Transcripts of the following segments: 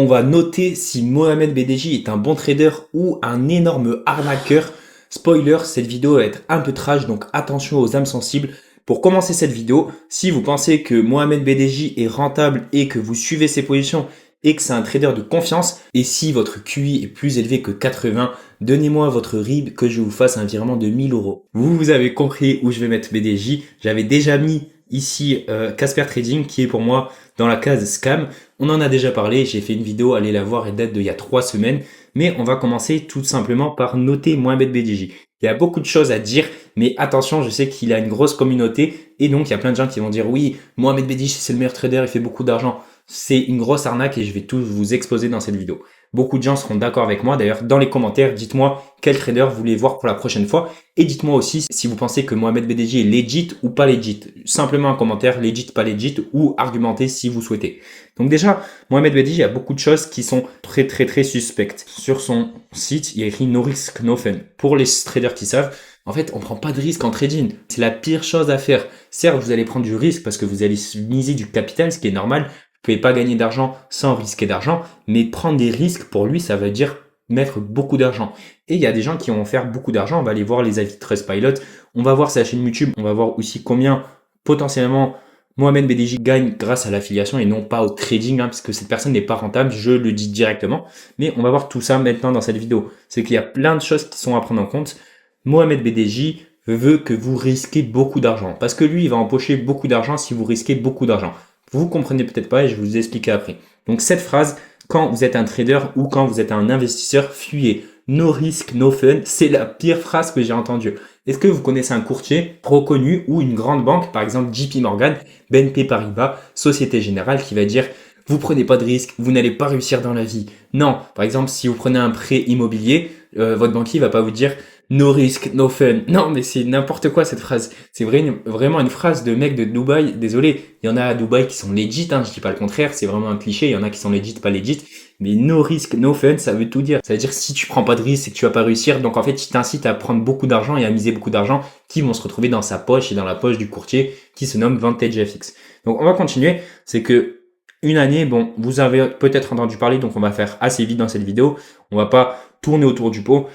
On va noter si Mohamed BDJ est un bon trader ou un énorme arnaqueur. Spoiler, cette vidéo va être un peu trash, donc attention aux âmes sensibles. Pour commencer cette vidéo, si vous pensez que Mohamed BDJ est rentable et que vous suivez ses positions et que c'est un trader de confiance, et si votre QI est plus élevé que 80, donnez-moi votre RIB que je vous fasse un virement de 1000 euros. Vous avez compris où je vais mettre BDJ. J'avais déjà mis ici Casper Trading qui est pour moi dans la case scam. On en a déjà parlé, j'ai fait une vidéo, allez la voir, elle date d'il y a 3 semaines. Mais on va commencer tout simplement par noter Mohamed BDJ. Il y a beaucoup de choses à dire, mais attention, je sais qu'il a une grosse communauté et donc il y a plein de gens qui vont dire oui, Mohamed BDJ c'est le meilleur trader, il fait beaucoup d'argent. C'est une grosse arnaque et je vais tout vous exposer dans cette vidéo. Beaucoup de gens seront d'accord avec moi. D'ailleurs, dans les commentaires, dites-moi quel trader vous voulez voir pour la prochaine fois. Et dites-moi aussi si vous pensez que Mohamed BDJ est legit ou pas legit. Simplement un commentaire, legit, pas legit, ou argumentez si vous souhaitez. Donc déjà, Mohamed BDJ a beaucoup de choses qui sont très suspectes. Sur son site, il y a écrit no risk, no fun. Pour les traders qui savent, en fait, on prend pas de risque en trading. C'est la pire chose à faire. Certes, vous allez prendre du risque parce que vous allez miser du capital, ce qui est normal. Vous pouvez pas gagner d'argent sans risquer d'argent, mais prendre des risques, pour lui, ça veut dire mettre beaucoup d'argent. Et il y a des gens qui vont faire beaucoup d'argent. On va aller voir les avis de Trustpilot. On va voir sa chaîne YouTube. On va voir aussi combien potentiellement Mohamed BDJ gagne grâce à l'affiliation et non pas au trading, parce que cette personne n'est pas rentable, je le dis directement. Mais on va voir tout ça maintenant dans cette vidéo. C'est qu'il y a plein de choses qui sont à prendre en compte. Mohamed BDJ veut que vous risquez beaucoup d'argent, parce que lui, il va empocher beaucoup d'argent si vous risquez beaucoup d'argent. Vous comprenez peut-être pas et je vais vous expliquer après. Donc cette phrase, quand vous êtes un trader ou quand vous êtes un investisseur, fuyez. No risk, no fun, c'est la pire phrase que j'ai entendue. Est-ce que vous connaissez un courtier reconnu ou une grande banque, par exemple JP Morgan, BNP Paribas, Société Générale, qui va dire vous prenez pas de risque, vous n'allez pas réussir dans la vie. Non, par exemple, si vous prenez un prêt immobilier, votre banquier va pas vous dire no risk, no fun. Non, mais c'est n'importe quoi cette phrase. C'est vraiment une phrase de mec de Dubaï. Désolé, il y en a à Dubaï qui sont legit, je dis pas le contraire, c'est vraiment un cliché. Il y en a qui sont legit, pas legit. Mais no risk, no fun, ça veut tout dire. Ça veut dire si tu prends pas de risque, c'est que tu vas pas réussir. Donc en fait, il t'incite à prendre beaucoup d'argent et à miser beaucoup d'argent qui vont se retrouver dans sa poche et dans la poche du courtier qui se nomme Vantage FX. Donc on va continuer. C'est que une année, bon, vous avez peut-être entendu parler, donc on va faire assez vite dans cette vidéo. On va pas tourner autour du pot.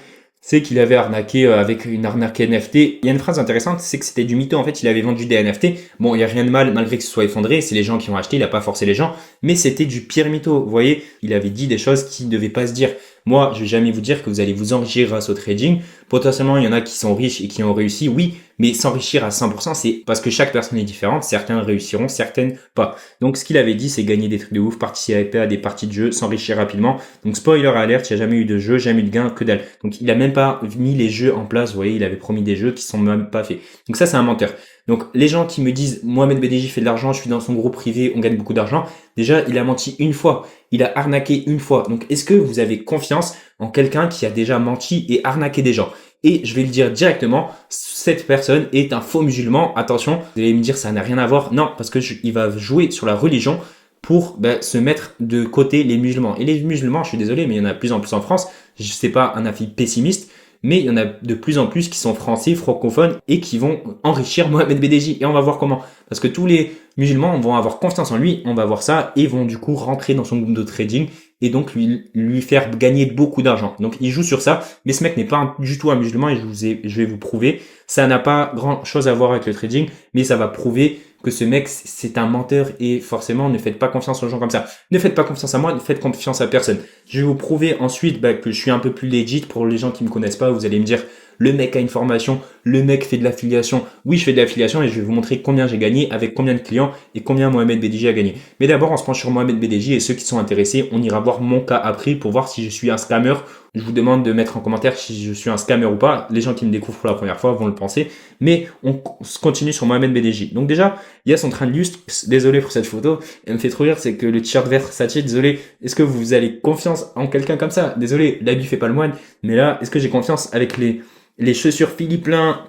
C'est qu'il avait arnaqué avec une arnaque NFT. Il y a une phrase intéressante, c'est que c'était du mytho. En fait, il avait vendu des NFT. Bon, il n'y a rien de mal malgré que ce soit effondré. C'est les gens qui ont acheté, il n'a pas forcé les gens. Mais c'était du pire mytho. Vous voyez, il avait dit des choses qui ne devaient pas se dire. Moi, je vais jamais vous dire que vous allez vous enrichir grâce au trading. Potentiellement, il y en a qui sont riches et qui ont réussi, oui. Mais s'enrichir à 100%, c'est parce que chaque personne est différente. Certains réussiront, certaines pas. Donc, ce qu'il avait dit, c'est gagner des trucs de ouf, participer à des parties de jeu, s'enrichir rapidement. Donc, spoiler alert, il n'y a jamais eu de jeu, jamais eu de gain, que dalle. Donc, il a même pas mis les jeux en place. Vous voyez, il avait promis des jeux qui sont même pas faits. Donc, ça, c'est un menteur. Donc, les gens qui me disent, Mohamed BDJ fait de l'argent, je suis dans son groupe privé, on gagne beaucoup d'argent. Déjà, il a menti une fois. Il a arnaqué une fois. Donc, est-ce que vous avez confiance en quelqu'un qui a déjà menti et arnaqué des gens? Et je vais le dire directement, cette personne est un faux musulman. Attention, vous allez me dire ça n'a rien à voir. Non, parce que il va jouer sur la religion pour se mettre de côté les musulmans. Et les musulmans, je suis désolé, mais il y en a de plus en plus en France. Je sais pas un avis pessimiste, mais il y en a de plus en plus qui sont français, francophones et qui vont enrichir Mohamed BDJ. Et on va voir comment. Parce que tous les musulmans vont avoir confiance en lui, on va voir ça, et vont du coup rentrer dans son groupe de trading et donc lui faire gagner beaucoup d'argent. Donc il joue sur ça, mais ce mec n'est pas du tout un musulman et je vais vous prouver. Ça n'a pas grand chose à voir avec le trading, mais ça va prouver que ce mec c'est un menteur et forcément ne faites pas confiance aux gens comme ça. Ne faites pas confiance à moi, ne faites confiance à personne. Je vais vous prouver ensuite que je suis un peu plus legit. Pour les gens qui me connaissent pas, vous allez me dire le mec a une formation, le mec fait de l'affiliation. Oui, je fais de l'affiliation et je vais vous montrer combien j'ai gagné, avec combien de clients et combien Mohamed BDJ a gagné. Mais d'abord, on se penche sur Mohamed BDJ et ceux qui sont intéressés, on ira voir mon cas après pour voir si je suis un scammer. Je vous demande de mettre en commentaire si je suis un scammer ou pas. Les gens qui me découvrent pour la première fois vont le penser. Mais on continue sur Mohamed BDJ. Donc déjà, il y a son train de lustre. Désolé pour cette photo. Elle me fait trop rire, c'est que le t-shirt Versace, désolé. Est-ce que vous avez confiance en quelqu'un comme ça? Désolé, l'habit fait pas le moine. Mais là, est-ce que j'ai confiance avec les chaussures Philippe Plein,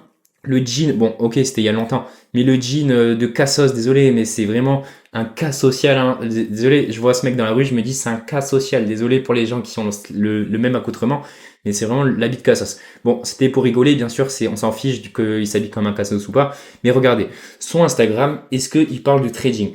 le jean, bon ok c'était il y a longtemps, mais le jean de Cassos, désolé, mais c'est vraiment un cas social, désolé, je vois ce mec dans la rue, je me dis c'est un cas social, désolé pour les gens qui ont le même accoutrement, mais c'est vraiment l'habit de Cassos. Bon, c'était pour rigoler, bien sûr, on s'en fiche qu'il s'habille comme un Cassos ou pas, mais regardez, son Instagram, est-ce qu'il parle de trading?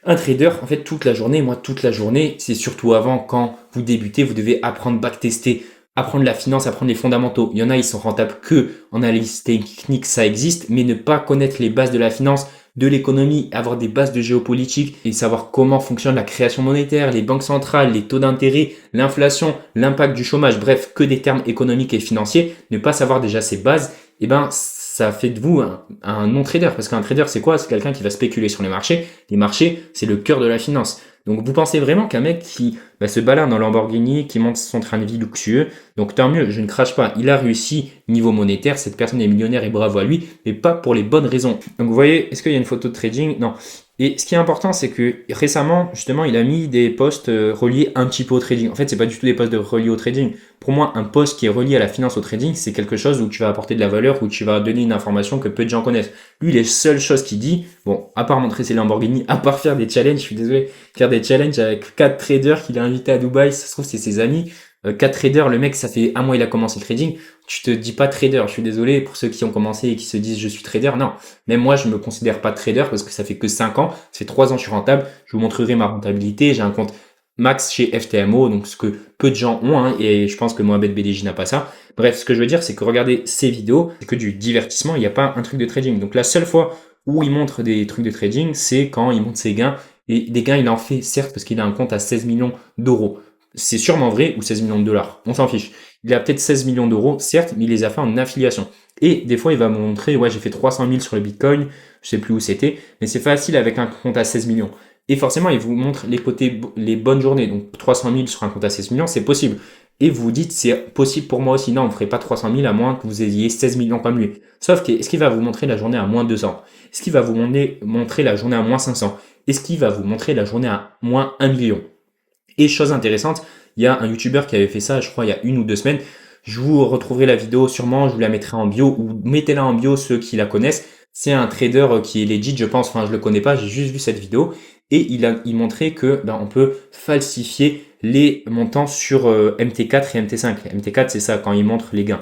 Un trader, en fait, toute la journée, moi, toute la journée, c'est surtout avant, quand vous débutez, vous devez apprendre, backtester, apprendre la finance, apprendre les fondamentaux. Il y en a, ils sont rentables que en analyse technique, ça existe, mais ne pas connaître les bases de la finance, de l'économie, avoir des bases de géopolitique et savoir comment fonctionne la création monétaire, les banques centrales, les taux d'intérêt, l'inflation, l'impact du chômage, bref, que des termes économiques et financiers, ne pas savoir déjà ces bases, eh ben, ça fait de vous un non-trader. Parce qu'un trader, c'est quoi? C'est quelqu'un qui va spéculer sur les marchés. Les marchés, c'est le cœur de la finance. Donc, vous pensez vraiment qu'un mec qui se balade en Lamborghini, qui monte son train de vie luxueux, donc tant mieux, je ne crache pas. Il a réussi niveau monétaire, cette personne est millionnaire et bravo à lui, mais pas pour les bonnes raisons. Donc, vous voyez, est-ce qu'il y a une photo de trading? Non. Et ce qui est important, c'est que récemment, justement, il a mis des posts reliés un petit peu au trading. En fait, c'est pas du tout des posts reliés au trading. Pour moi, un post qui est relié à la finance au trading, c'est quelque chose où tu vas apporter de la valeur, où tu vas donner une information que peu de gens connaissent. Lui, les seules choses qu'il dit, bon, à part montrer ses Lamborghini, à part faire des challenges, je suis désolé, faire des challenges avec 4 traders qu'il a invités à Dubaï, ça se trouve, c'est ses amis. 4 traders, le mec, ça fait un mois il a commencé le trading. Tu te dis pas trader, je suis désolé pour ceux qui ont commencé et qui se disent je suis trader. Non, même moi, je me considère pas trader parce que ça fait que 5 ans, ça fait 3 ans que je suis rentable. Je vous montrerai ma rentabilité. J'ai un compte max chez FTMO, donc ce que peu de gens ont, hein, et je pense que Mohamed BDJ n'a pas ça. Bref, ce que je veux dire, c'est que regardez ces vidéos, c'est que du divertissement, il n'y a pas un truc de trading. Donc la seule fois où il montre des trucs de trading, c'est quand il montre ses gains. Et des gains, il en fait, certes, parce qu'il a un compte à 16 millions d'euros. C'est sûrement vrai, ou 16 millions de dollars, on s'en fiche. Il a peut-être 16 millions d'euros, certes, mais il les a fait en affiliation. Et des fois, il va me montrer, ouais, j'ai fait 300 000 sur le Bitcoin, je sais plus où c'était, mais c'est facile avec un compte à 16 millions. Et forcément, il vous montre les côtés, les bonnes journées. Donc 300 000 sur un compte à 16 millions, c'est possible. Et vous vous dites, c'est possible pour moi aussi. Non, on ne ferait pas 300 000 à moins que vous ayez 16 millions comme lui. Sauf que, est-ce qu'il va vous montrer la journée à moins 200? Est-ce qu'il va vous montrer la journée à moins 500? Est-ce qu'il va vous montrer la journée à moins 1 million? Et chose intéressante, il y a un YouTuber qui avait fait ça, je crois, il y a 1 ou 2 semaines. Je vous retrouverai la vidéo sûrement, je vous la mettrai en bio, ou mettez-la en bio ceux qui la connaissent. C'est un trader qui est legit, je pense, enfin je le connais pas, j'ai juste vu cette vidéo. Et il montrait que on peut falsifier les montants sur MT4 et MT5. MT4, c'est ça, quand il montre les gains.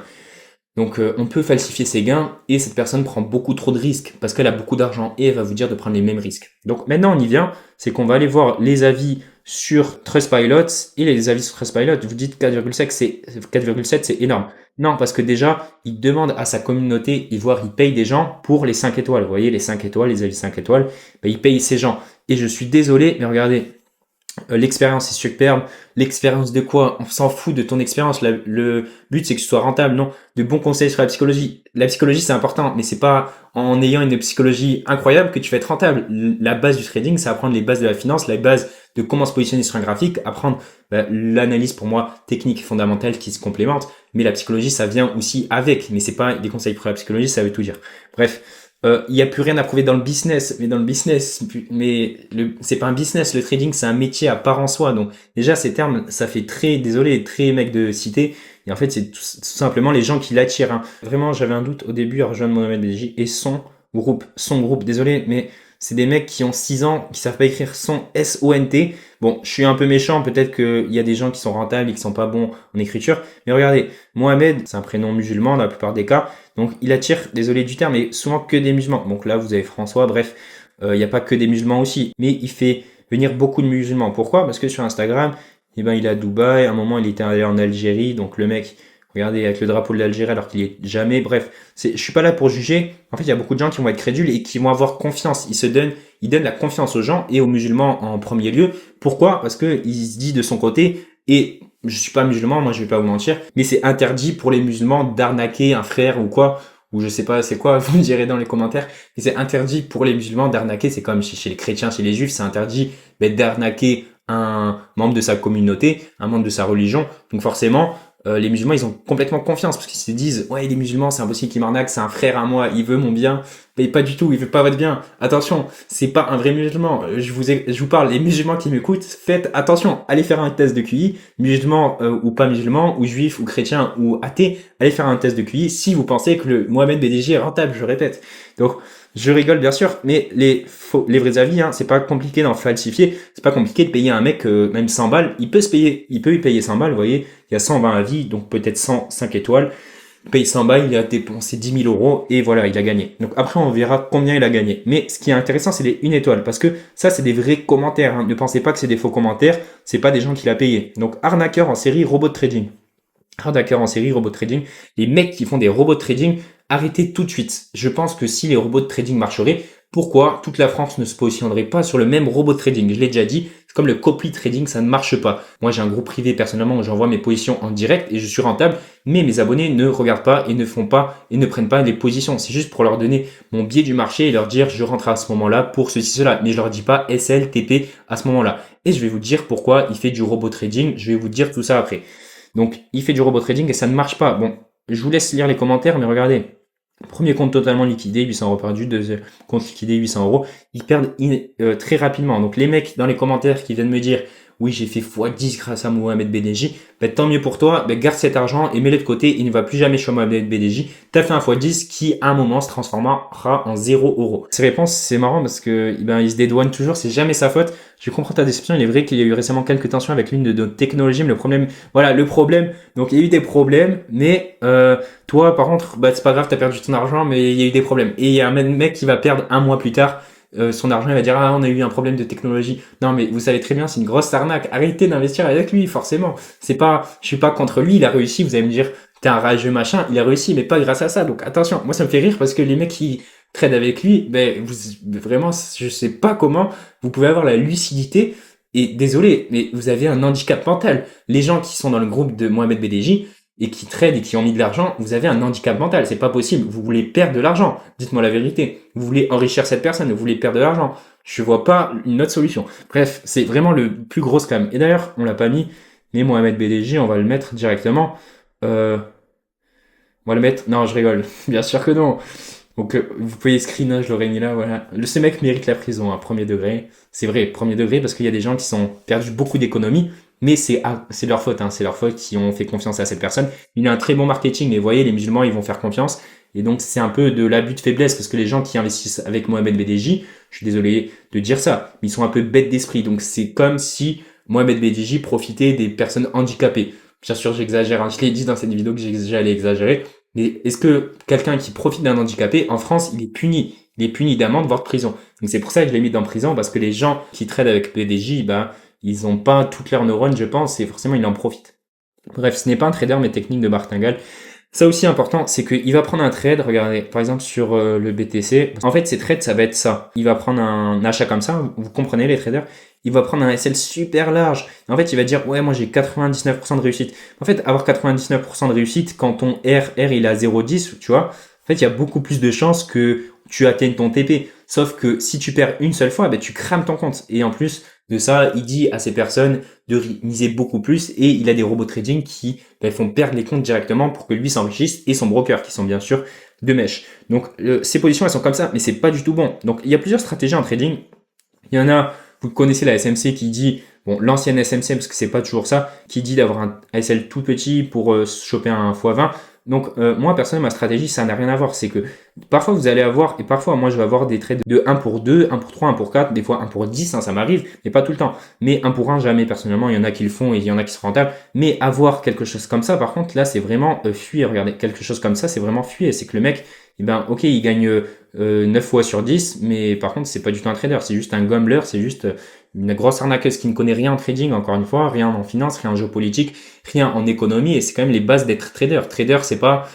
Donc on peut falsifier ses gains et cette personne prend beaucoup trop de risques parce qu'elle a beaucoup d'argent et elle va vous dire de prendre les mêmes risques. Donc maintenant on y vient, c'est qu'on va aller voir les avis sur Trustpilot et les avis sur Trustpilot. Vous dites 4,7 c'est énorme. Non, parce que déjà, il demande à sa communauté, voire il paye des gens pour les 5 étoiles. Vous voyez, les 5 étoiles, les avis 5 étoiles, il paye ces gens. Et je suis désolé, mais regardez, l'expérience est superbe. L'expérience de quoi? On s'en fout de ton expérience. Le but, c'est que tu sois rentable, non? De bons conseils sur la psychologie. La psychologie, c'est important, mais c'est pas en ayant une psychologie incroyable que tu vas être rentable. La base du trading, c'est apprendre les bases de la finance, la base de comment se positionner sur un graphique, apprendre l'analyse, pour moi, technique et fondamentale qui se complémentent. Mais la psychologie, ça vient aussi avec. Mais c'est pas des conseils pour la psychologie, ça veut tout dire. Bref. Il n'y a plus rien à prouver dans le business, c'est pas un business, le trading c'est un métier à part en soi, donc déjà ces termes ça fait très, désolé, très mec de cité, et en fait c'est tout simplement les gens qui l'attirent, hein. Vraiment j'avais un doute au début à rejoindre Mohamed BDJ et son groupe, désolé, mais c'est des mecs qui ont 6 ans, qui savent pas écrire son S-O-N-T. Bon, je suis un peu méchant, peut-être qu'il y a des gens qui sont rentables et qui sont pas bons en écriture, mais regardez, Mohamed, c'est un prénom musulman dans la plupart des cas, donc il attire, désolé du terme, mais souvent que des musulmans. Donc là, vous avez François, bref, il n'y a pas que des musulmans aussi, mais il fait venir beaucoup de musulmans. Pourquoi? Parce que sur Instagram, il est à Dubaï, à un moment il était allé en Algérie, donc le mec, regardez, avec le drapeau de l'Algérie alors qu'il y est jamais, bref, je suis pas là pour juger. En fait, il y a beaucoup de gens qui vont être crédules et qui vont avoir confiance. Il donne la confiance aux gens et aux musulmans en premier lieu. Pourquoi? Parce que il se dit de son côté, et je suis pas musulman, moi je vais pas vous mentir, mais c'est interdit pour les musulmans d'arnaquer un frère ou quoi, ou je sais pas c'est quoi, vous me direz dans les commentaires, mais c'est interdit pour les musulmans d'arnaquer, c'est comme chez les chrétiens, chez les juifs, c'est interdit d'arnaquer un membre de sa communauté, un membre de sa religion, donc forcément, les musulmans ils ont complètement confiance parce qu'ils se disent ouais les musulmans c'est impossible qu'ils m'arnaquent, c'est un frère à moi, il veut mon bien, mais pas du tout, il veut pas votre bien. Attention, c'est pas un vrai musulman. Je vous parle, les musulmans qui m'écoutent, faites attention, allez faire un test de QI, musulman ou pas musulman, ou juif ou chrétien ou athée, allez faire un test de QI si vous pensez que le Mohamed BDJ est rentable, je répète. Donc je rigole bien sûr, mais les vrais avis, hein, c'est pas compliqué d'en falsifier, c'est pas compliqué de payer un mec même 100 balles, il peut y payer 100 balles, vous voyez, il y a 120 avis, donc peut-être 105 étoiles. Il paye 100 balles, il a dépensé 10 000 euros et voilà, il a gagné. Donc après, on verra combien il a gagné. Mais ce qui est intéressant, c'est les 1 étoile parce que ça, c'est des vrais commentaires. Hein. Ne pensez pas que c'est des faux commentaires. C'est pas des gens qui l'ont payé. Donc arnaqueur en série, robot de trading. Arnaqueur en série, robot de trading. Les mecs qui font des robots de trading, arrêtez tout de suite. Je pense que si les robots de trading marcheraient, pourquoi toute la France ne se positionnerait pas sur le même robot de trading? Je l'ai déjà dit, c'est comme le copy trading, ça ne marche pas. Moi, j'ai un groupe privé personnellement où j'envoie mes positions en direct et je suis rentable, mais mes abonnés ne regardent pas et ne font pas et ne prennent pas les positions. C'est juste pour leur donner mon biais du marché et leur dire je rentre à ce moment-là pour ceci, cela. Mais je leur dis pas SL, TP à ce moment-là. Et je vais vous dire pourquoi il fait du robot trading. Je vais vous dire tout ça après. Donc, il fait du robot trading et ça ne marche pas. Bon, je vous laisse lire les commentaires, mais regardez. Premier compte totalement liquidé, 800 euros perdu. Deuxième compte liquidé, 800 euros. Ils perdent très rapidement. Donc, les mecs dans les commentaires qui viennent me dire oui, j'ai fait x10 grâce à Mohamed BDJ, ben, tant mieux pour toi, ben, garde cet argent et mets-le de côté, il ne va plus jamais chez Mohamed BDJ. Tu as fait un x10 qui, à un moment, se transformera en 0 euros. Ces réponses, c'est marrant parce que ben, il se dédouane toujours, c'est jamais sa faute. Je comprends ta déception, il est vrai qu'il y a eu récemment quelques tensions avec l'une de nos technologies, mais le problème, donc il y a eu des problèmes, mais toi, par contre, bah, c'est pas grave, t'as perdu ton argent, mais il y a eu des problèmes. Et il y a un mec qui va perdre un mois plus tard son argent, il va dire ah on a eu un problème de technologie. Non mais vous savez très bien, c'est une grosse arnaque. Arrêtez d'investir avec lui, forcément. C'est pas, je suis pas contre lui, il a réussi. Vous allez me dire t'es un rageux machin, il a réussi, mais pas grâce à ça. Donc attention, moi ça me fait rire parce que les mecs qui trade avec lui, ben vraiment, je sais pas comment vous pouvez avoir la lucidité. Et désolé, mais vous avez un handicap mental. Les gens qui sont dans le groupe de Mohamed BDJ et qui trade et qui ont mis de l'argent, vous avez un handicap mental. C'est pas possible. Vous voulez perdre de l'argent. Dites-moi la vérité. Vous voulez enrichir cette personne. Vous voulez perdre de l'argent. Je vois pas une autre solution. Bref, c'est vraiment le plus gros scam. Et d'ailleurs, on l'a pas mis, mais Mohamed BDJ, on va le mettre directement. On va le mettre. Non, je rigole. Bien sûr que non. Donc, vous pouvez screen, hein, je l'aurais mis là, voilà. Ce mec mérite la prison, à premier degré. C'est vrai, premier degré, parce qu'il y a des gens qui sont perdus beaucoup d'économies, mais c'est leur faute, hein, c'est leur faute qui ont fait confiance à cette personne. Il a un très bon marketing, et vous voyez, les musulmans, ils vont faire confiance. Et donc, c'est un peu de l'abus de faiblesse, parce que les gens qui investissent avec Mohamed BDJ, je suis désolé de dire ça, mais ils sont un peu bêtes d'esprit. Donc, c'est comme si Mohamed BDJ profitait des personnes handicapées. Bien sûr, j'exagère, hein. Je l'ai dit dans cette vidéo que j'allais exagérer. Mais est-ce que quelqu'un qui profite d'un handicapé, en France, il est puni? Il est puni d'amende, voire de prison. Donc c'est pour ça que je l'ai mis dans prison, parce que les gens qui tradent avec PDJ, ben, ils ont pas toutes leurs neurones, je pense, et forcément, ils en profitent. Bref, ce n'est pas un trader, mais technique de martingale. Ça aussi important, c'est qu'il va prendre un trade, regardez, par exemple sur le BTC. En fait, ces trades, ça va être ça. Il va prendre un achat comme ça, vous comprenez les traders, il va prendre un SL super large. En fait, il va dire, ouais, moi j'ai 99% de réussite. En fait, avoir 99% de réussite, quand ton R il est à 0,10, tu vois, en fait, il y a beaucoup plus de chances que tu atteignes ton TP. Sauf que si tu perds une seule fois, ben, tu crames ton compte. Et en plus de ça, il dit à ces personnes de miser beaucoup plus et il a des robots trading qui font perdre les comptes directement pour que lui s'enrichisse et son broker qui sont bien sûr de mèche. Donc ces positions elles sont comme ça, mais c'est pas du tout bon. Donc il y a plusieurs stratégies en trading. Il y en a, vous connaissez la SMC qui dit, bon l'ancienne SMC parce que c'est pas toujours ça, qui dit d'avoir un SL tout petit pour choper un x20. Donc moi personnellement ma stratégie ça n'a rien à voir, c'est que parfois vous allez avoir, et parfois moi je vais avoir des trades de 1 pour 2, 1 pour 3, 1 pour 4, des fois 1 pour 10, hein, ça m'arrive, mais pas tout le temps. Mais 1 pour 1 jamais personnellement, il y en a qui le font et il y en a qui sont rentables. Mais avoir quelque chose comme ça par contre là c'est vraiment fuir, regardez, quelque chose comme ça c'est vraiment fuir, c'est que le mec, eh ben ok il gagne 9 fois sur 10, mais par contre c'est pas du tout un trader, c'est juste un gambler, c'est juste une grosse arnaqueuse qui ne connaît rien en trading, encore une fois, rien en finance, rien en géopolitique, rien en économie, et c'est quand même les bases d'être trader. Trader, c'est pas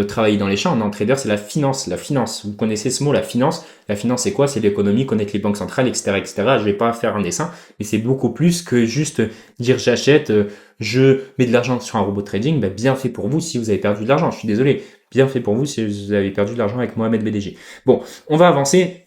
travailler dans les champs, non, trader, c'est la finance. La finance, vous connaissez ce mot, la finance. La finance, c'est quoi? C'est l'économie, connaître les banques centrales, etc., etc. Je vais pas faire un dessin, mais c'est beaucoup plus que juste dire j'achète, je mets de l'argent sur un robot trading. Ben, bien fait pour vous si vous avez perdu de l'argent. Je suis désolé. Bien fait pour vous si vous avez perdu de l'argent avec Mohamed BDJ. Bon, on va avancer.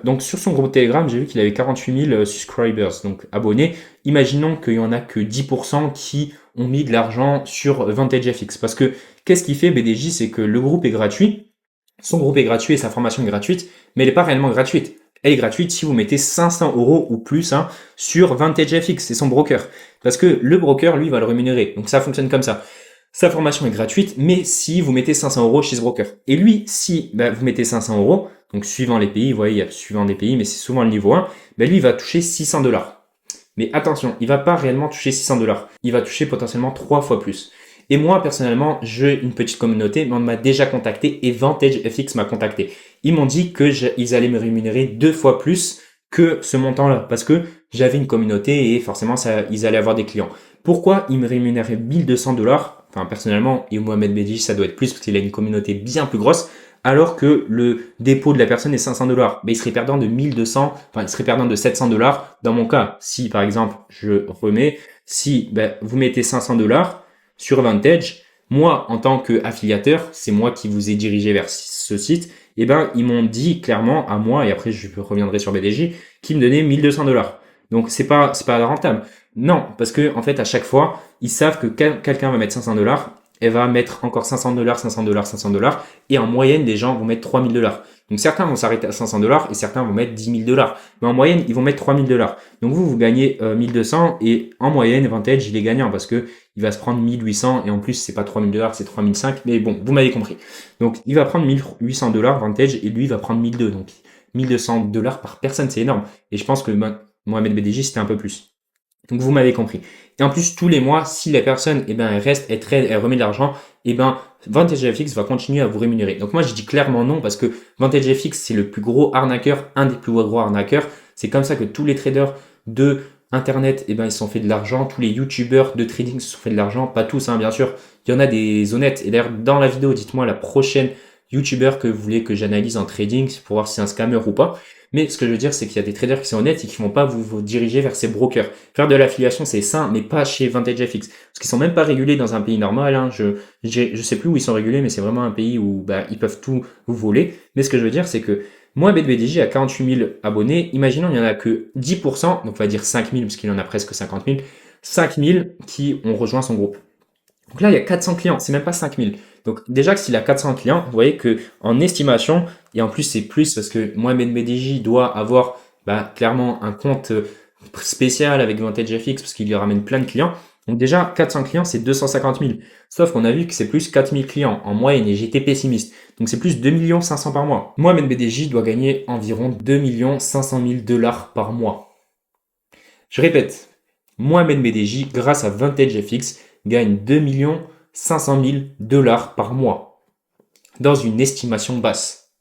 Donc sur son groupe Telegram, j'ai vu qu'il avait 48 000 subscribers, donc abonnés. Imaginons qu'il y en a que 10% qui ont mis de l'argent sur VantageFX. Parce que qu'est-ce qu'il fait BDJ? C'est que le groupe est gratuit. Son groupe est gratuit et sa formation est gratuite, mais elle n'est pas réellement gratuite. Elle est gratuite si vous mettez 500 euros ou plus sur VantageFX, c'est son broker. Parce que le broker, lui, va le rémunérer. Donc ça fonctionne comme ça. Sa formation est gratuite, mais si vous mettez 500 euros chez ce broker. Et lui, si vous mettez 500 euros, donc suivant les pays, vous voyez, il y a suivant des pays, mais c'est souvent le niveau 1, lui, il va toucher 600 $. Mais attention, il va pas réellement toucher 600 $. Il va toucher potentiellement 3 fois plus. Et moi, personnellement, j'ai une petite communauté, mais on m'a déjà contacté et Vantage FX m'a contacté. Ils m'ont dit que ils allaient me rémunérer 2 fois plus que ce montant-là parce que j'avais une communauté et forcément, ils allaient avoir des clients. Pourquoi ils me rémunéraient 1200 $? Enfin, personnellement, et Mohamed Bedji, ça doit être plus parce qu'il a une communauté bien plus grosse, alors que le dépôt de la personne est 500 $. Mais il serait perdant de 1200, enfin, il serait perdant de 700 $ dans mon cas. Si, par exemple, je remets, si vous mettez 500 $ sur Vantage, moi, en tant qu'affiliateur, c'est moi qui vous ai dirigé vers ce site, et ils m'ont dit clairement à moi, et après je reviendrai sur BDJ, qu'ils me donnaient 1200 $. Donc c'est pas rentable. Non, parce que en fait à chaque fois, ils savent que quelqu'un va mettre 500 $, elle va mettre encore 500 $, 500 $, 500 $, et en moyenne, les gens vont mettre 3000 $. Donc certains vont s'arrêter à 500 $ et certains vont mettre 10 000 $. Mais en moyenne, ils vont mettre 3000 $. Donc vous gagnez 1200 et en moyenne, Vantage, il est gagnant parce que il va se prendre 1800 et en plus, c'est pas 3000 $, c'est 3005. Mais bon, vous m'avez compris. Donc il va prendre 1800 $ Vantage et lui, il va prendre 1200. Donc 1200 $ par personne, c'est énorme. Et je pense que Mohamed BDJ, c'était un peu plus. Donc vous m'avez compris. Et en plus, tous les mois, si la personne, elle reste, elle trade, elle remet de l'argent, Vantage FX va continuer à vous rémunérer. Donc moi, je dis clairement non parce que Vantage FX, c'est le plus gros arnaqueur, un des plus gros arnaqueurs. C'est comme ça que tous les traders de Internet, ils se sont fait de l'argent. Tous les YouTubeurs de trading se sont fait de l'argent. Pas tous, bien sûr. Il y en a des honnêtes. Et d'ailleurs, dans la vidéo, dites-moi la prochaine YouTuber que vous voulez que j'analyse en trading pour voir si c'est un scammer ou pas. Mais ce que je veux dire, c'est qu'il y a des traders qui sont honnêtes et qui vont pas vous diriger vers ces brokers. Faire de l'affiliation, c'est sain, mais pas chez Vantage FX. Parce qu'ils sont même pas régulés dans un pays normal. Je sais plus où ils sont régulés, mais c'est vraiment un pays où ils peuvent tout vous voler. Mais ce que je veux dire, c'est que moi, BDJ a 48 000 abonnés. Imaginons, il y en a que 10%, donc on va dire 5 000, parce qu'il en a presque 50 000, 5 000 qui ont rejoint son groupe. Donc là, il y a 400 clients, c'est même pas 5 000. Donc déjà que s'il a 400 clients, vous voyez que en estimation, et en plus c'est plus parce que Mohamed BDJ doit avoir clairement un compte spécial avec Vantage FX parce qu'il lui ramène plein de clients. Donc déjà, 400 clients, c'est 250 000. Sauf qu'on a vu que c'est plus 4 000 clients en moyenne et j'étais pessimiste. Donc c'est plus 2 500 000 par mois. Mohamed BDJ doit gagner environ 2 500 000 $ par mois. Je répète, Mohamed BDJ, grâce à Vantage FX, gagne 2 500 000 $ par mois dans une estimation basse.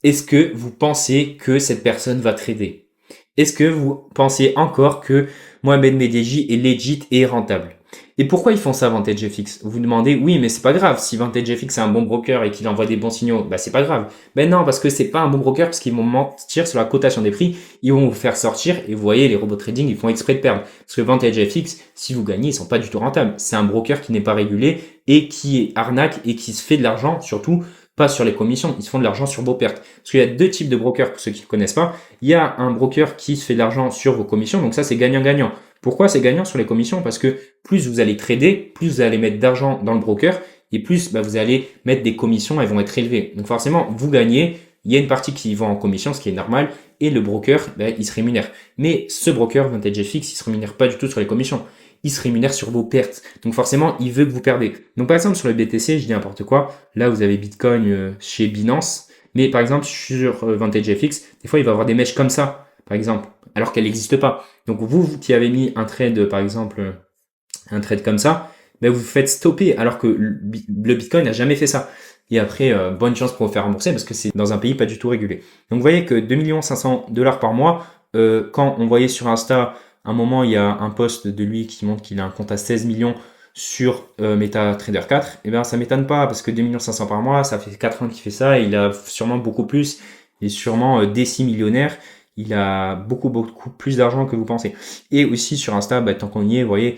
Est-ce que vous pensez que cette personne va trader? Est-ce que vous pensez encore que Mohamed BDJ est legit et rentable? Et pourquoi ils font ça, Vantage FX? Vous vous demandez, oui, mais c'est pas grave. Si Vantage FX est un bon broker et qu'il envoie des bons signaux, c'est pas grave. Ben non, parce que c'est pas un bon broker parce qu'ils vont mentir sur la cotation des prix. Ils vont vous faire sortir et vous voyez, les robots trading, ils font exprès de perdre. Parce que Vantage FX, si vous gagnez, ils sont pas du tout rentables. C'est un broker qui n'est pas régulé et qui est arnaque et qui se fait de l'argent, surtout pas sur les commissions, ils se font de l'argent sur vos pertes. Parce qu'il y a deux types de brokers pour ceux qui ne connaissent pas. Il y a un broker qui se fait de l'argent sur vos commissions, donc ça c'est gagnant-gagnant. Pourquoi c'est gagnant sur les commissions? Parce que plus vous allez trader, plus vous allez mettre d'argent dans le broker et plus vous allez mettre des commissions, elles vont être élevées. Donc forcément, vous gagnez, il y a une partie qui va en commission, ce qui est normal, et le broker, il se rémunère. Mais ce broker, Vantage FX, il se rémunère pas du tout sur les commissions. Il se rémunère sur vos pertes. Donc forcément, il veut que vous perdez. Donc par exemple, sur le BTC, je dis n'importe quoi. Là, vous avez Bitcoin chez Binance. Mais par exemple, sur Vantage FX, des fois, il va avoir des mèches comme ça, par exemple, alors qu'elle n'existe pas. Donc vous qui avez mis un trade, par exemple, un trade comme ça, vous faites stopper, alors que le Bitcoin n'a jamais fait ça. Et après, bonne chance pour vous faire rembourser parce que c'est dans un pays pas du tout régulé. Donc vous voyez que 2 500 $ par mois, quand on voyait sur Insta, à un moment, il y a un post de lui qui montre qu'il a un compte à 16 millions sur MetaTrader 4. Et ça m'étonne pas parce que 2 500 000 par mois, ça fait 4 ans qu'il fait ça. Et il a sûrement beaucoup plus. Il est sûrement déci-millionnaire. Il a beaucoup plus d'argent que vous pensez. Et aussi sur Insta, tant qu'on y est, vous voyez,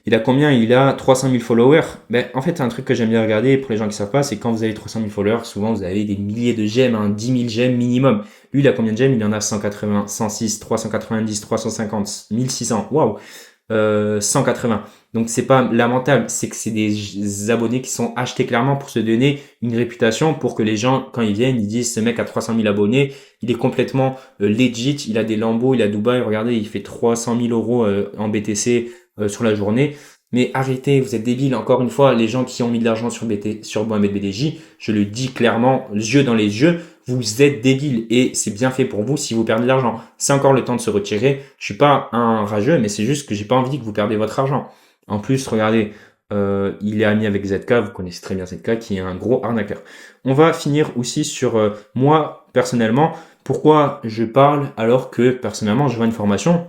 il a combien? Il a 300 000 followers. En fait, un truc que j'aime bien regarder pour les gens qui savent pas, c'est quand vous avez 300 000 followers, souvent vous avez des milliers de gemmes, 10 000 gemmes minimum. Lui, il a combien de gemmes? Il en a 180, 106, 390, 350, 1600. Waouh! 180. Donc c'est pas lamentable, c'est que c'est des abonnés qui sont achetés clairement pour se donner une réputation, pour que les gens, quand ils viennent, ils disent ce mec a 300 000 abonnés, il est complètement legit, il a des Lambo, il a Dubaï, regardez, il fait 300 000 € en BTC sur la journée. Mais arrêtez, vous êtes débiles. Encore une fois, les gens qui ont mis de l'argent sur Mohamed BDJ, je le dis clairement, yeux dans les yeux, vous êtes débiles et c'est bien fait pour vous si vous perdez de l'argent. C'est encore le temps de se retirer. Je suis pas un rageux, mais c'est juste que j'ai pas envie que vous perdez votre argent. En plus, regardez, il est ami avec ZK, vous connaissez très bien ZK, qui est un gros arnaqueur. On va finir aussi sur moi, personnellement, pourquoi je parle alors que personnellement, je vends une formation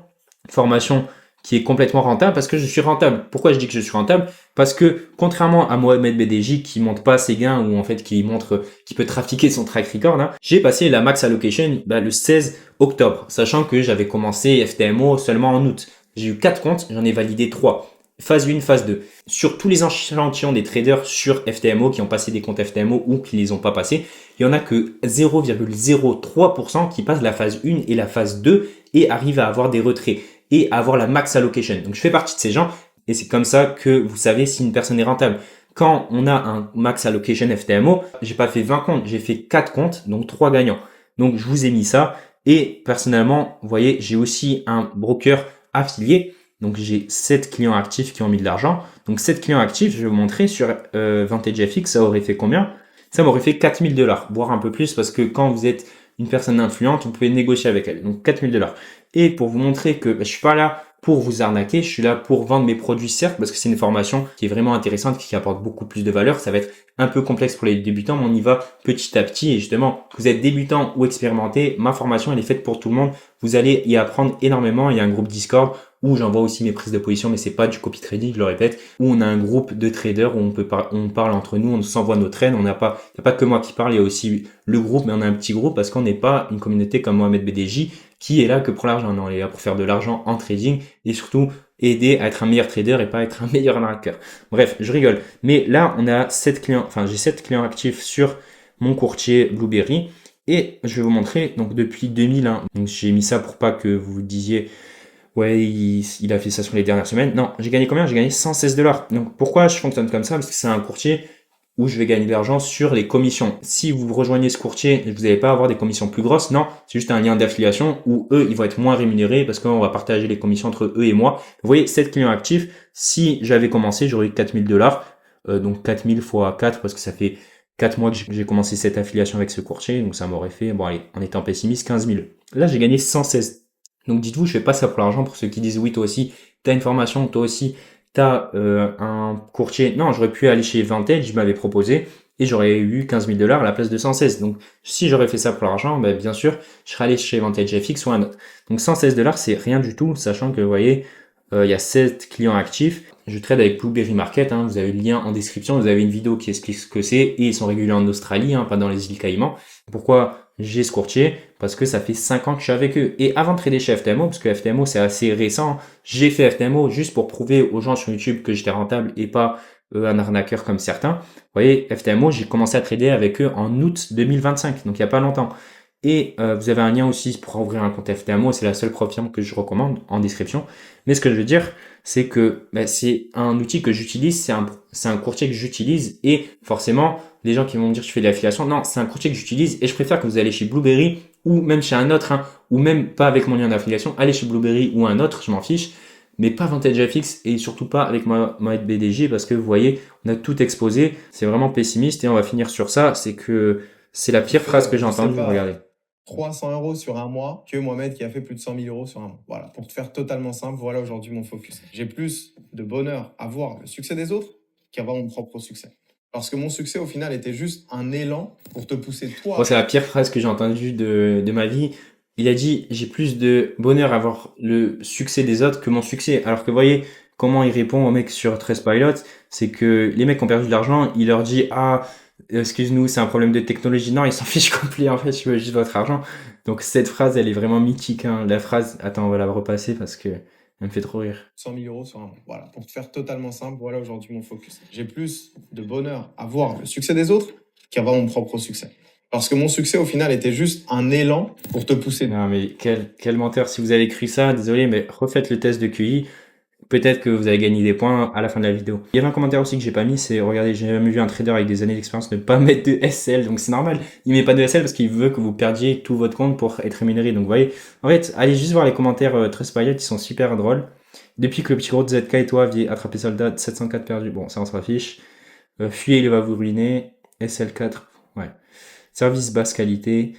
qui est complètement rentable parce que je suis rentable. Pourquoi je dis que je suis rentable? Parce que contrairement à Mohamed BDJ qui montre pas ses gains ou en fait qui montre qui peut trafiquer son track record, hein, j'ai passé la max allocation le 16 octobre, sachant que j'avais commencé FTMO seulement en août. J'ai eu 4 comptes, j'en ai validé 3. Phase 1, phase 2. Sur tous les échantillons des traders sur FTMO qui ont passé des comptes FTMO ou qui les ont pas passés, il y en a que 0,03% qui passent la phase 1 et la phase 2 et arrivent à avoir des retraits et à avoir la max allocation. Donc je fais partie de ces gens et c'est comme ça que vous savez si une personne est rentable. Quand on a un max allocation FTMO, j'ai pas fait 20 comptes, j'ai fait 4 comptes, donc 3 gagnants. Donc je vous ai mis ça et personnellement, vous voyez, j'ai aussi un broker affilié. Donc j'ai 7 clients actifs qui ont mis de l'argent. Donc 7 clients actifs, je vais vous montrer sur VantageFX, ça aurait fait combien? Ça m'aurait fait 4 000 $, voire un peu plus parce que quand vous êtes une personne influente, vous pouvez négocier avec elle. Donc 4 000 $. Et pour vous montrer que je suis pas là pour vous arnaquer, je suis là pour vendre mes produits certes parce que c'est une formation qui est vraiment intéressante, qui apporte beaucoup plus de valeur. Ça va être un peu complexe pour les débutants, mais on y va petit à petit. Et justement, que vous êtes débutant ou expérimenté, ma formation elle est faite pour tout le monde. Vous allez y apprendre énormément. Il y a un groupe Discord où j'envoie aussi mes prises de position, mais c'est pas du copy trading, je le répète, où on a un groupe de traders où on parle entre nous, on s'envoie nos trades, il n'y a pas que moi qui parle, il y a aussi le groupe, mais on a un petit groupe parce qu'on n'est pas une communauté comme Mohamed BDJ qui est là que pour l'argent. Non, on est là pour faire de l'argent en trading et surtout aider à être un meilleur trader et pas être un meilleur arnaqueur. Bref, je rigole. Mais là, on a 7 clients, enfin, j'ai 7 clients actifs sur mon courtier Blueberry. Et je vais vous montrer, donc depuis 2001, donc j'ai mis ça pour pas que vous vous disiez, ouais, il a fait ça sur les dernières semaines. Non, j'ai gagné combien? J'ai gagné 116 $. Donc pourquoi je fonctionne comme ça? Parce que c'est un courtier où je vais gagner de l'argent sur les commissions. Si vous rejoignez ce courtier, vous n'allez pas avoir des commissions plus grosses. Non, c'est juste un lien d'affiliation où eux, ils vont être moins rémunérés parce qu'on va partager les commissions entre eux et moi. Vous voyez, 7 clients actifs. Si j'avais commencé, j'aurais eu 4 000 $. Donc 4 000 fois 4 parce que ça fait 4 mois que j'ai commencé cette affiliation avec ce courtier. Donc ça m'aurait fait, bon allez, en étant pessimiste, 15 000. Là, j'ai gagné 116. Donc dites-vous, je fais pas ça pour l'argent. Pour ceux qui disent oui, toi aussi, t'as une formation, toi aussi, t'as un courtier. Non, j'aurais pu aller chez Vantage, je m'avais proposé et j'aurais eu 15 000 $ à la place de 116. Donc si j'aurais fait ça pour l'argent, ben, bien sûr, je serais allé chez Vantage FX ou un autre. Donc 116 $, c'est rien du tout, sachant que vous voyez, il y a 7 clients actifs. Je trade avec Blueberry Market, hein, vous avez le lien en description, vous avez une vidéo qui explique ce que c'est et ils sont réguliers en Australie, hein, pas dans les îles Caïmans. Pourquoi j'ai ce courtier? Parce que ça fait 5 ans que je suis avec eux. Et avant de trader chez FTMO, parce que FTMO c'est assez récent, j'ai fait FTMO juste pour prouver aux gens sur YouTube que j'étais rentable et pas un arnaqueur comme certains. Vous voyez, FTMO, j'ai commencé à trader avec eux en août 2025, donc il n'y a pas longtemps. Et vous avez un lien aussi pour ouvrir un compte FTMO, c'est la seule firme que je recommande en description. Mais ce que je veux dire, c'est que c'est un outil que j'utilise, c'est un courtier que j'utilise et forcément, les gens qui vont me dire je fais de l'affiliation, non, c'est un courtier que j'utilise et je préfère que vous allez chez Blueberry ou même chez un autre, hein, ou même pas avec mon lien d'affiliation, allez chez Blueberry ou un autre, je m'en fiche, mais pas VantageFX et surtout pas avec ma BDJ parce que vous voyez, on a tout exposé, c'est vraiment pessimiste et on va finir sur ça, c'est que c'est la pire phrase que j'ai entendue, regardez. 300 € sur un mois que Mohamed qui a fait plus de 100 000 € sur un mois. Voilà, pour te faire totalement simple, voilà aujourd'hui mon focus. J'ai plus de bonheur à voir le succès des autres qu'à voir mon propre succès. Parce que mon succès, au final, était juste un élan pour te pousser toi. Bon, c'est la pire phrase que j'ai entendue de ma vie. Il a dit, j'ai plus de bonheur à voir le succès des autres que mon succès. Alors que vous voyez comment il répond aux mecs sur Trustpilot, c'est que les mecs qui ont perdu de l'argent, il leur dit, ah, excuse-nous, c'est un problème de technologie. Non, ils s'en fichent complet, en fait, je veux juste votre argent. Donc cette phrase, elle est vraiment mythique, hein. La phrase, attends, on va la repasser parce que elle me fait trop rire. 100 000 € sur un mois. Voilà, pour te faire totalement simple, voilà aujourd'hui mon focus. J'ai plus de bonheur à voir le succès des autres qu'à voir mon propre succès. Parce que mon succès, au final, était juste un élan pour te pousser. Non, mais quel menteur. Si vous avez écrit ça, désolé, mais refaites le test de QI. Peut-être que vous allez gagner des points à la fin de la vidéo. Il y avait un commentaire aussi que j'ai pas mis, c'est regardez, j'ai jamais vu un trader avec des années d'expérience ne pas mettre de SL, donc c'est normal. Il met pas de SL parce qu'il veut que vous perdiez tout votre compte pour être rémunéré. Donc vous voyez, en fait, allez juste voir les commentaires Trustpilot, ils sont super drôles. Depuis que le petit gros de ZK et toi aviez attrapé soldat, 704 perdus, bon ça on se raffiche. Fuyez, il va vous ruiner. SL4, ouais. Service basse qualité,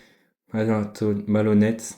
malhonnête.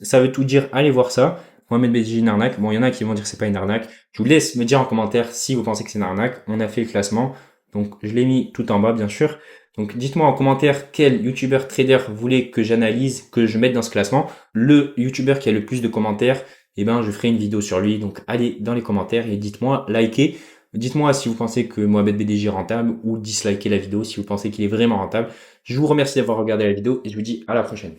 Ça veut tout dire, allez voir ça. Mohamed BDJ une arnaque. Bon, il y en a qui vont dire que c'est pas une arnaque. Je vous laisse me dire en commentaire si vous pensez que c'est une arnaque. On a fait le classement. Donc, je l'ai mis tout en bas, bien sûr. Donc, dites-moi en commentaire quel YouTuber trader vous voulez que j'analyse, que je mette dans ce classement. Le YouTuber qui a le plus de commentaires, eh ben, je ferai une vidéo sur lui. Donc, allez dans les commentaires et dites-moi, likez. Dites-moi si vous pensez que Mohamed BDJ est rentable ou dislikez la vidéo si vous pensez qu'il est vraiment rentable. Je vous remercie d'avoir regardé la vidéo et je vous dis à la prochaine.